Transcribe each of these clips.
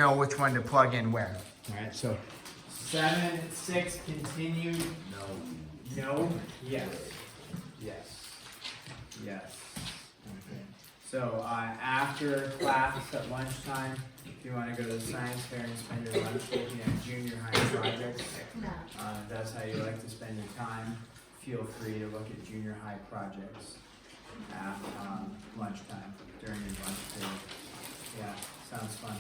know which one to plug in where. All right, so 7, 6 continued. No. Yes. Okay. So after class at lunchtime, if you want to go to the science fair and spend your lunch looking at junior high projects, if that's how you like to spend your time, feel free to look at junior high projects at lunchtime during your lunch period. Yeah, sounds fun.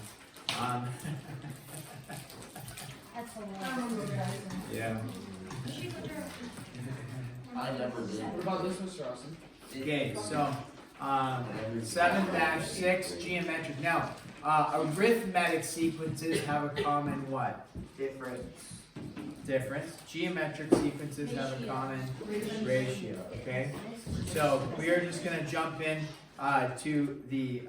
That's hilarious. Yeah. I never did. What about this, Mr. Austin? Okay, so 7-6 geometric. Now, arithmetic sequences have a common what? Difference. Geometric sequences have a common ratio. Okay, so we are just going to jump in to the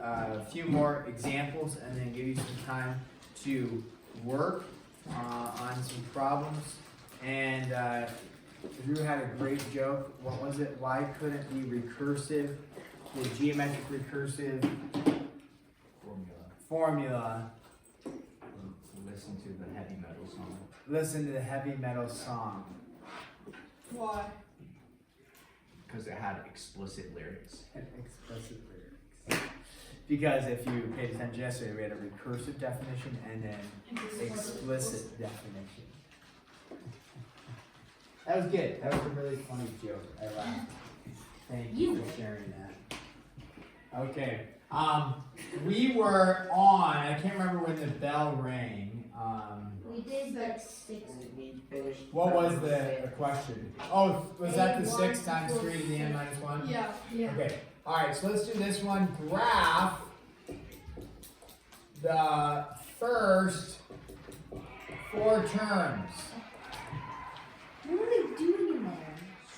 few more examples and then give you some time to work on some problems. And Drew had a great joke. What was it? Why couldn't the recursive, the geometric recursive formula Listen to the heavy metal song. Listen to the heavy metal song. Why? Because it had explicit lyrics. Explicit lyrics. Because if you paid attention yesterday, we had a recursive definition and then explicit definition. That was good. That was a really funny joke. I laughed. Thank you for sharing that. Okay. We were on, I can't remember when the bell rang. We did like 6. What was the question? Oh, was that the 6 times 3 to the n minus 1? Yeah. Okay. Alright, so let's do this one. Graph the first 4 terms. What are they doing in there?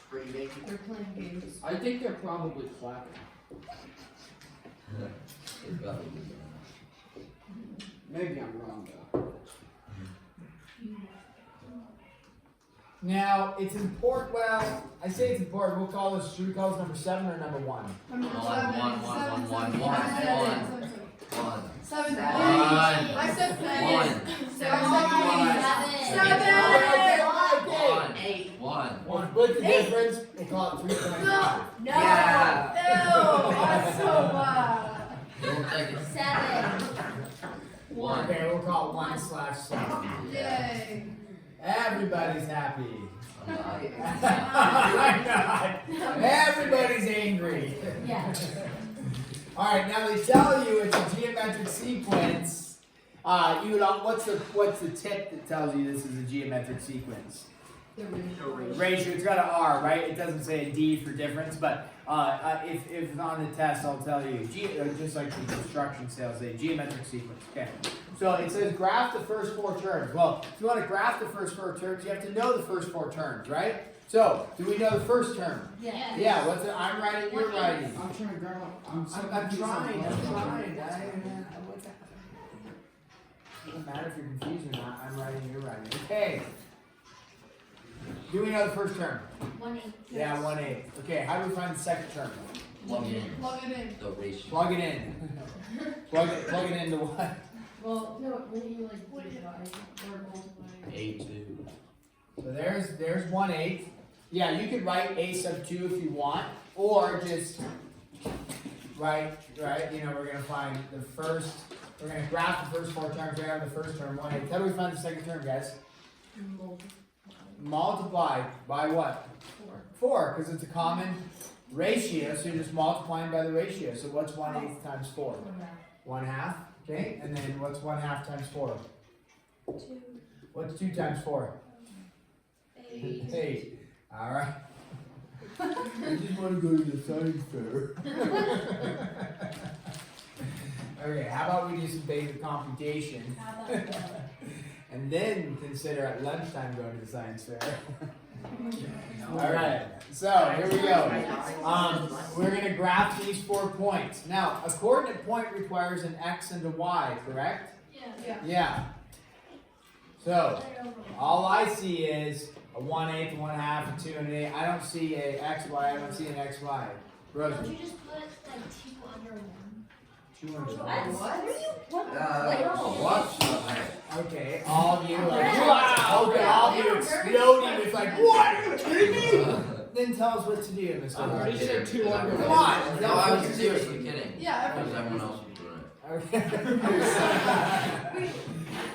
Screaming. They're playing games. I think they're probably clapping. Maybe I'm wrong though. Now, it's important, well, I say it's important, we'll call this, should we call this number 7 or number 1? Number One. 7. I said One. 8. 1. We'll split the difference, we'll call it 3.5. No. Yeah. That's so bad. Don't take it. 7. 1. Okay, we'll call it 1/7. Yay. Everybody's happy. I'm not. I'm not. Everybody's angry. Yeah. Alright, now they tell you it's a geometric sequence. What's the tip that tells you this is a geometric sequence? The Ratio, it's got an R, right? It doesn't say a D for difference, but if it's on the test, I'll tell you. Just like the construction sales, a geometric sequence. Okay. So it says graph the first 4 terms. Well, if you want to graph the first 4 terms, you have to know the first 4 terms, right? So, do we know the first term? Yeah. Yeah, what's it? I'm writing, you're writing. I'm trying to grab up. I'm trying. It doesn't matter if you're confused or not. I'm writing, you're writing. Okay. Do we know the first term? 1/8. Yeah, 1/8. Okay, how do we find the second term? Plug it in. Plug it in. The ratio. Plug it in. plug it into what? Well, no, when you like divide or multiply. 8, 2. So there's 1/8. Yeah, you could write a sub 2 if you want, or just write, you know, we're gonna find the first, we're gonna graph the first 4 terms, we have the first term, 1/8. How do we find the second term, guys? Multiply by what? 4, because it's a common ratio, so you're just multiplying by the ratio. So what's 1/8 times 4? 1/2. Okay, and then what's 1/2 times 4? 2. What's 2 times 4? 8. 8. Alright. I just want to go to the science fair. Okay, how about we do some basic computation? How about that? And then consider at lunchtime going to the science fair. Alright, so here we go. We're going to graph these 4 points. Now, a coordinate point requires an x and a y, correct? Yeah. Yeah. So, all I see is a 1/8, 1/2, a 2, and an 8. I don't see a xy, I don't see an xy. Rosie. Don't you just put like 2 under 1? She wants What? to. What? What's up, man? Okay, all of you like, Yeah. wow! Okay, all of you They were very exploding with like, what? Are you kidding me? Then tell us what to do, Mr. I'm Hart. pretty sure 200. Come on! No, I was seriously kidding. Yeah, Because everyone. everyone else would be doing it. Okay.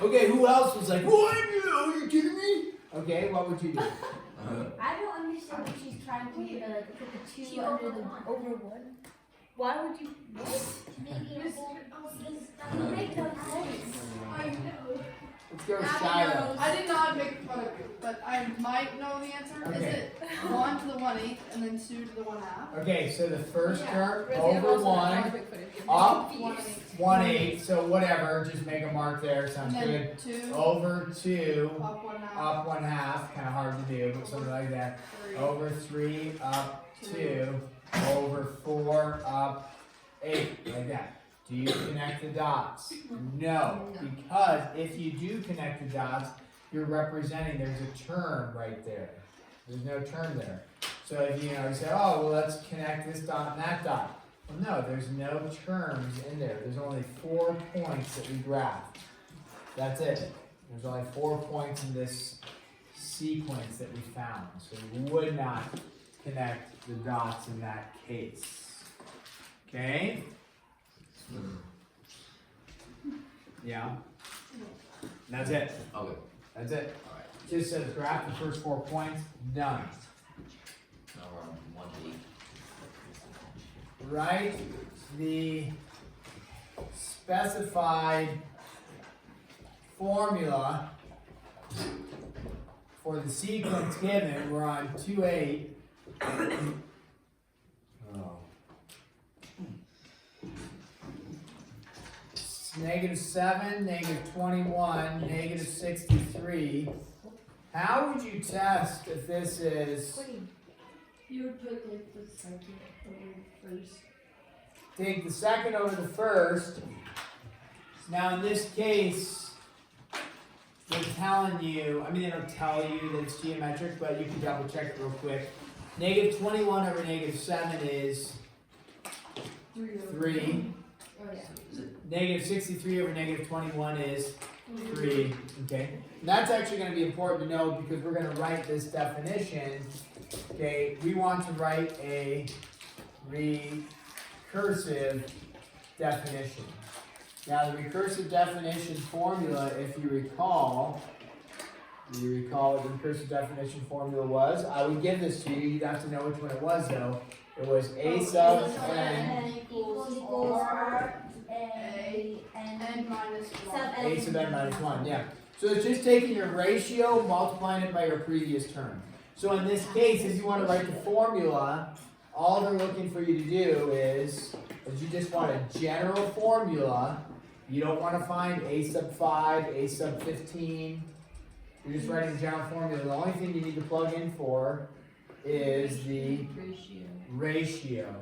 Okay, who else was like, what? Are you kidding me? Okay, what would you do? I don't understand what she's trying to do to like put the two under the over one. Why would you? Make no sense. I know. Let's go Abby Shiloh. knows. I did not make fun of you, but I might know the answer. Is Okay. it 1 to the 1/8 and then 2 to the 1/2? Okay, so the first Yeah. term Rosie, over also one, not quick footage. up 1/8. 1/8, so whatever, just make a mark there, And sounds then good. 2, Over 2, up 1/2, up 1/2, kind of hard to do, but something like that. 3. Over 3, up 2, over 4, up 8, like that. Do you connect the dots? No, because if you do connect the dots, you're representing there's a term right there. There's no term there. So if you say, oh, well, let's connect this dot and that dot. Well, no, there's no terms in there. There's only 4 points that we graphed. That's it. There's only 4 points in this sequence that we found. So we would not connect the dots in that case. Okay? Yeah. That's it. Okay. That's it. Alright. Just says graph the first 4 points. Done. Now we're on 1 to 8. Write the specified formula for the sequence given. We're on 2/8. Oh. -7, -21, -63. How would you test if this is, You would put like the second over first. take the second over the first. Now in this case, they're telling you, I mean they don't tell you that it's geometric, but you can double check it real quick. -21 over -7 is 3 over. 3. Oh yeah. -63 over -21 is 3. Okay. And that's actually going to be important to know because we're going to write this definition. Okay. We want to write a recursive definition. Now the recursive definition formula, if you recall, what the recursive definition formula was? I would give this to you. You'd have to know which one it was though. It was a sub n equals R A n minus 1. a sub n minus 1, yeah. So it's just taking your ratio, multiplying it by your previous term. So in this case, if you want to write the formula, all they're looking for you to do is you just want a general formula. You don't want to find a sub 5, a sub 15. You're just writing a general formula. The only thing you need to plug in for is the ratio.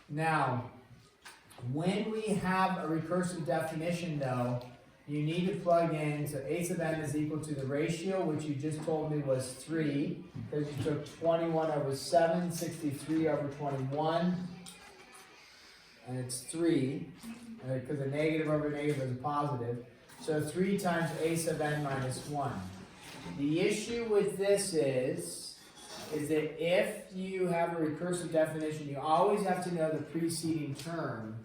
Now, when we have a recursive definition though, you need to plug in, so a sub n is equal to the ratio, which you just told me was 3, because you took 21 over 7, 63 over 21, and it's 3, because a negative over negative is a positive. So 3 times a sub n minus 1. The issue with this is that if you have a recursive definition, you always have to know the preceding term.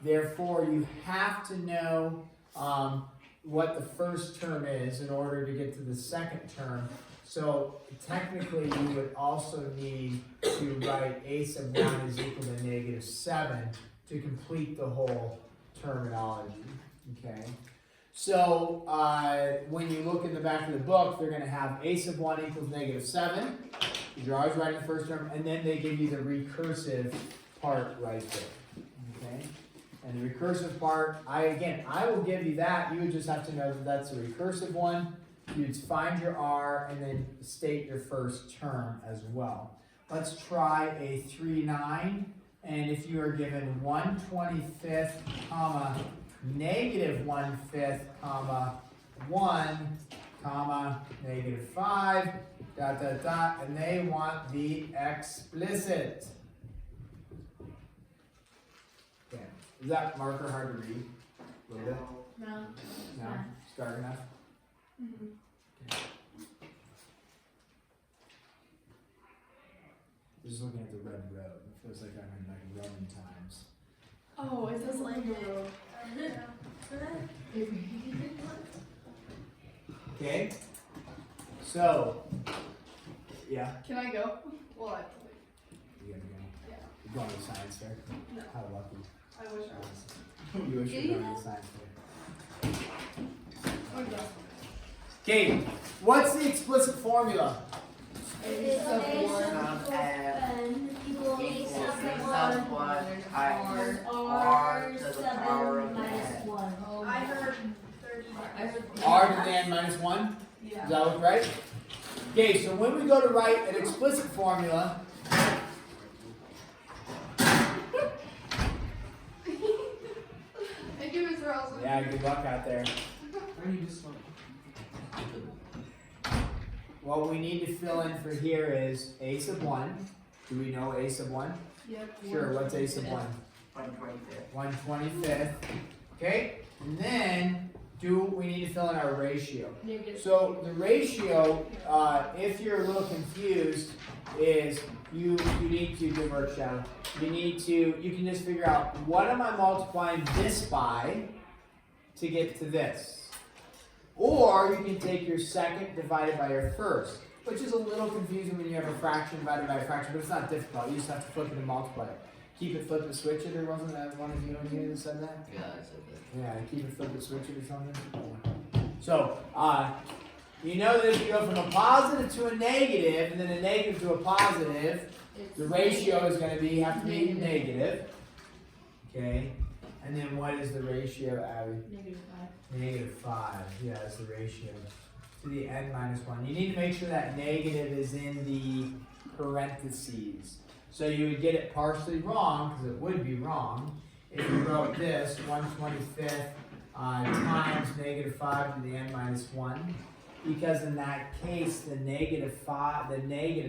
Therefore, you have to know what the first term is in order to get to the second term. So technically, you would also need to write a sub 1 is equal to -7 to complete the whole terminology. Okay. So when you look in the back of the book, they're going to have a sub 1 equals -7. You're always writing the first term, and then they give you the recursive part right there. Okay. And the recursive part, I will give you that. You would just have to know that that's a recursive one. You'd find your R and then state your first term as well. Let's try a 3/9. And if you are given 1/25, comma, -1/5, comma, 1, comma, -5, dot, dot, dot, and they want the explicit. Okay. Is that marker hard to read? A little bit? No. No? It's dark enough? Just looking at the red road, it feels like I'm in like Roman times. Oh, it says Lando Road. Okay? So, yeah, Can I go? Well, I you gotta go. Yeah. You're going to science fair? No. How lucky. I wish I was. You wish Do you were you going to science fair. Oh, yeah. Okay, what's the explicit formula? It's Sub a one. sub n equals a sub sub one times r sub n minus 1. I heard 30. I heard R to the n minus 1? Yeah. Is that look right? Okay, so when we go to write an explicit formula, Thank you, Mr. Olson. yeah, good luck out there. Or you just want What we need to fill in for here is a sub 1. Do we know a sub 1? Yep. Sure, what's a sub 1? 1/25. 1/25. Okay, and then we need to fill in our ratio. Negative. So the ratio, if you're a little confused, is you need to do work, Shadow. You can just figure out what am I multiplying this by to get to this. Or you can take your second divided by your first, which is a little confusing when you have a fraction divided by a fraction, but it's not difficult. You just have to flip it and multiply it. Keep it, flip it, switch it, or wasn't that one of you on here that said that? Yeah, I said that. Yeah, keep it, flip it, switch it, or something. So, you know that if you go from a positive to a negative, and then a negative to a positive, the ratio is going to have to be negative. Okay, and then what is the ratio, Abby? Negative 5. -5. Yeah, that's the ratio to the n minus 1. You need to make sure that negative is in the parentheses. So you would get it partially wrong, because it would be wrong, if you wrote this 1/25 times -5 to the n minus 1. Because in that case, the negative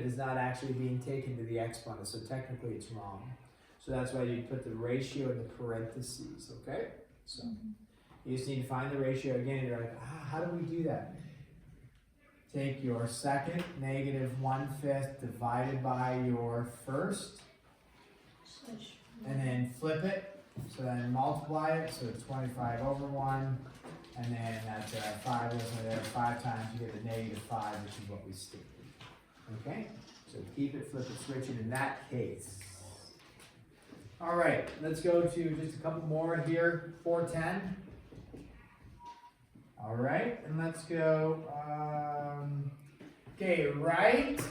is not actually being taken to the exponent, so technically it's wrong. So that's why you put the ratio in the parentheses, okay? So you just need to find the ratio again. You're like, how do we do that? Take your second, -1/5 divided by your first, and then flip it. So then multiply it, so it's 25/1, and then that's 5 goes in there 5 times, you get a -5, which is what we stated. Okay? So keep it, flip it, switch it in that case. All right, let's go to just a couple more here. 410. All right, and let's go. Okay, write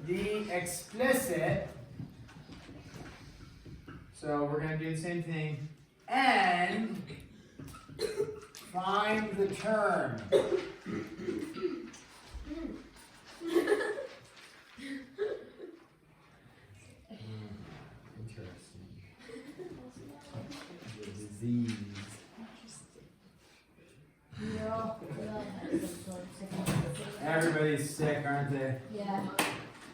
the explicit. So we're going to do the same thing. And find the term. Interesting. The disease. Everybody's sick, aren't they? Yeah.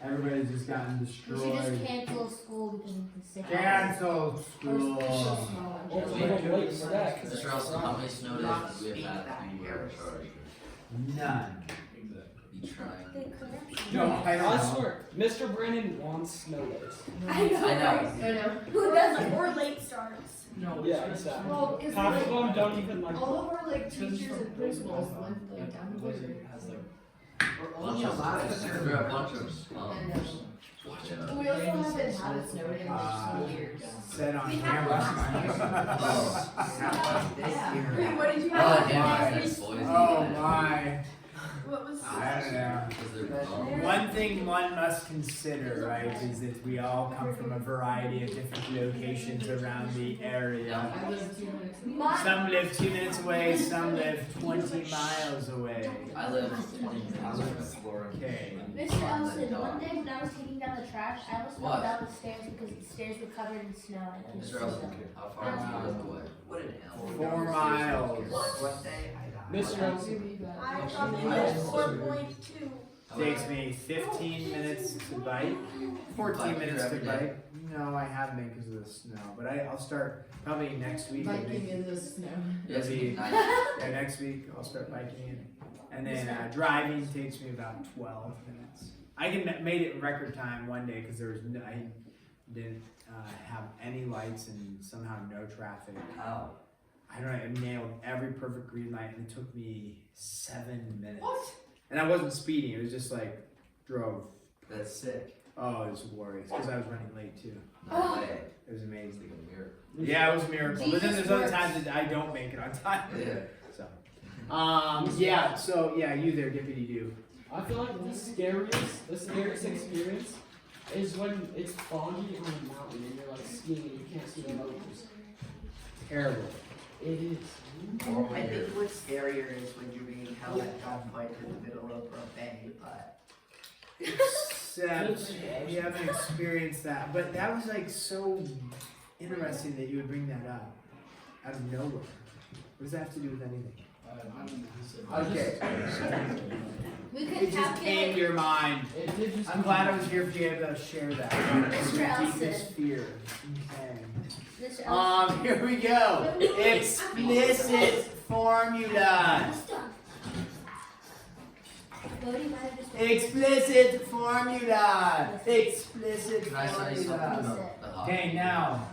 Everybody's just gotten We should just destroyed. cancel school because of the sick. Cancel school. Mr. Olson, how many snow days do we have had here? None. You trying? No, I I don't know. swear, Mr. Brandon wants snow days. I know. I know. I know. Who doesn't? Or late starts. No. Yeah, exactly. Well, because Half of them don't even like. all of our like teachers and principals went like down to Blizzard. We're only allowed to We're a bunch of slums. We also haven't had a snow day in like 2 years. Said on We camera. Wait, what did you Oh, have? yeah, boys. Oh my. What was? I don't know. Because they're dumb. One thing one must consider, right, is that we all come from a variety of different locations around the area. I was 2 minutes away. Some live 2 minutes away, some live 20 miles away. I live 20 minutes from Florida. Okay. Mr. Elson, one day when I was taking down the trash, I almost fell What? down the stairs because the stairs were covered in snow. And I couldn't Mr. see Olson, them. how far do you live away? What an hell. 4 miles. What day? I died. Mr. Olson, Maybe that. I thought it was 4.2. Takes me 15 minutes to bike, 14 Bike minutes to every day? bike. No, I haven't been because of the snow, but I'll start probably next week. I Biking think. in the snow. Yes, Maybe- nice. Yeah, next week I'll start biking, and then driving takes me about 12 minutes. I made it in record time one day because I didn't have any lights and somehow no traffic. How? I don't know. I nailed every perfect green light, and it took me 7 minutes. What? And I wasn't speeding. It was just like drove. That's sick. Oh, it was glorious because I was running late too. No way. It was amazing. Like a miracle. Yeah, it was a miracle. But then Jesus there's other works. times that I don't make it on time. Yeah. So, yeah. So yeah, you there, Dippity Doo. I feel like the scariest experience is when it's foggy on a mountain and you're like skiing and you can't see the motors. Terrible. It is. I think what's scarier is when you're being held at gunpoint in the middle of a bay, but Except you haven't experienced that. But that was like so interesting that you would bring that up out of nowhere. What does that have to do with anything? Okay. We could It just came to your mind. It did just. I'm glad I was here for you to share that. It's your deepest fear. Okay. Mr. Here we go. Explicit formulas. Explicit formula. Explicit can I say something formula. about the hobby? Okay, now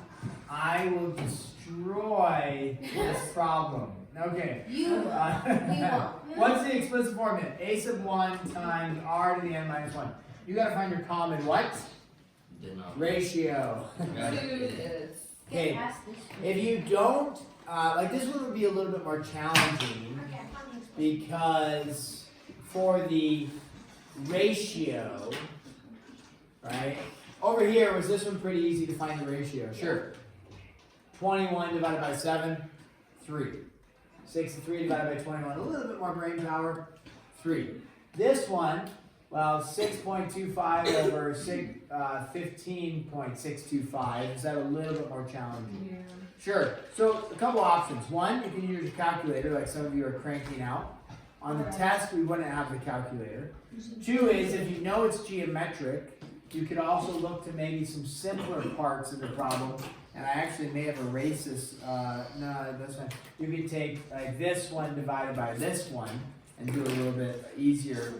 I will destroy this problem. Okay. You won't. What's the explicit formula? A sub 1 times r to the n minus 1. You gotta find your common what? Did not. Ratio. Got it. It's Okay. Get past this. If you don't, like this one would be a little bit more challenging because for the ratio, right? Over here, was this one pretty easy to find the ratio? Sure. 21 divided by 7, 3. 63 divided by 21, a little bit more brain power, 3. This one, well, 6.25 over 15.625, is that a little bit more challenging? yeah. Sure. So a couple options. One, you can use your calculator like some of you are cranking out. On the test, we wouldn't have the calculator. Two is, if you know it's geometric, you could also look to maybe some simpler parts of the problem. And I actually may have erased this. No, that's fine. You could take like this one divided by this one and do a little bit easier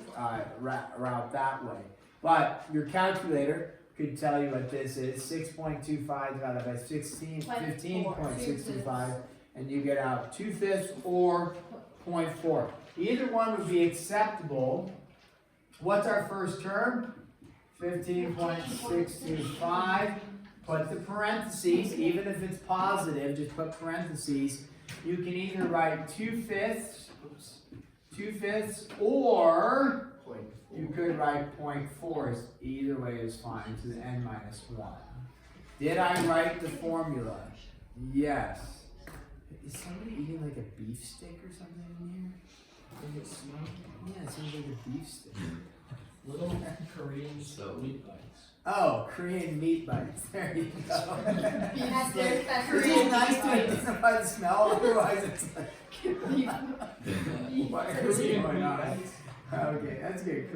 route that way. But your calculator could tell you what this is. 6.25 divided by 15.625. And you get out 2/5 or 0.4. Either one would be acceptable. What's our first term? 15.625. Put the parentheses, even if it's positive, just put parentheses. You can either write 2/5, or you could write 0.4. Either way is fine, to the n minus 1. Did I write the formula? Yes. Is somebody eating like a beef stick or something in here? Does it smell? Yeah, it sounds like a beef stick. Little Korean So- meat bites. Oh, Korean meat bites. There you go. That's Korean nice to identify the smell, otherwise it's like, what is Korean going meat on? bites. Okay, that's good.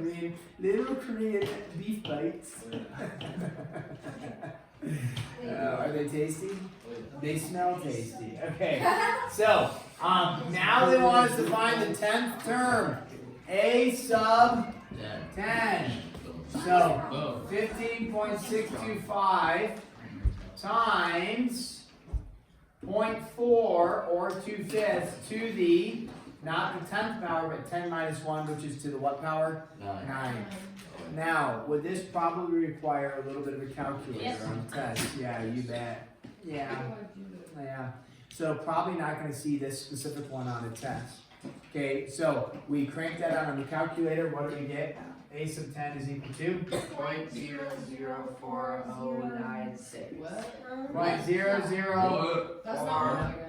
Little Korean beef bites. Are they tasty? They smell tasty. Okay, so now they want us to find the 10th term. A sub 10. So 15.625 times 0.4 or 2/5 to the, not the 10th power, but 10 minus 1, which is to the what power? 9. Now, would this probably require a little bit of a calculator on the test? Yeah, you bet. Yeah. So probably not going to see this specific one on the test. Okay, so we crank that out on the calculator. What do we get? A sub 10 is equal to 0.004096. What? 0.00. That's not what I got.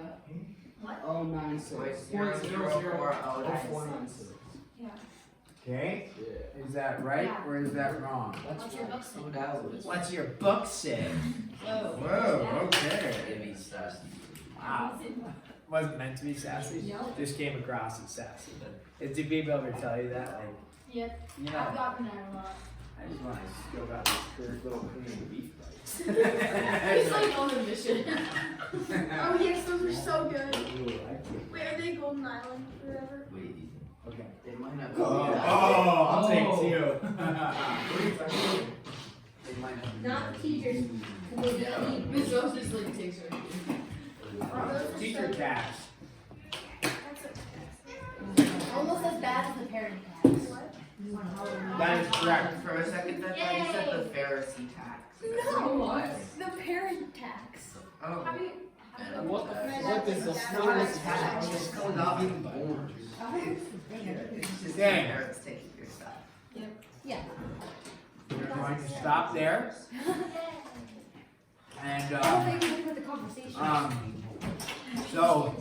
Oh, 96. 0.004096. Okay, Yeah. is that right or is that wrong? That's What's your right. book say? Who knows? What's your book say? Whoa. Whoa, okay. Give me sassy. Wow. Wasn't meant to be sassy. No. Just came across as sassy. Do people ever tell you that? Like, Yep. You I've know, gotten that a lot. I just want to scope out this third little clean beef bites. He's like on a mission. Oh yes, those are so good. Ooh, I like Wait, are they Golden Island forever? Wait, it. Okay. They might not Oh, be that. I'll take Oh. two. They might not be Not that. teachers. Miss Rose just like takes her. Teacher tax. Almost as bad as the parent tax. That is correct. For a second, I thought you said the Pharisee tax. No. What? The parent tax. Oh. What is the It's not a smallest tax, it's called not being born. Oh, It's just Dang. parents taking your stuff. yeah. We're going to stop there. And I don't think we can put the conversation. so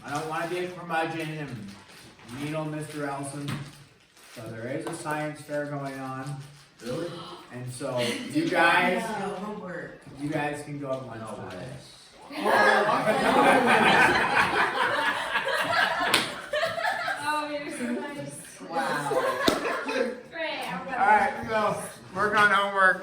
I don't want to be a curmudgeon and needle Mr. Elson. So there is a science fair going on. Really? And so you guys No homework. can go up lunch with us. Oh, you're so nice. Wow. Great. Alright, so work on homework.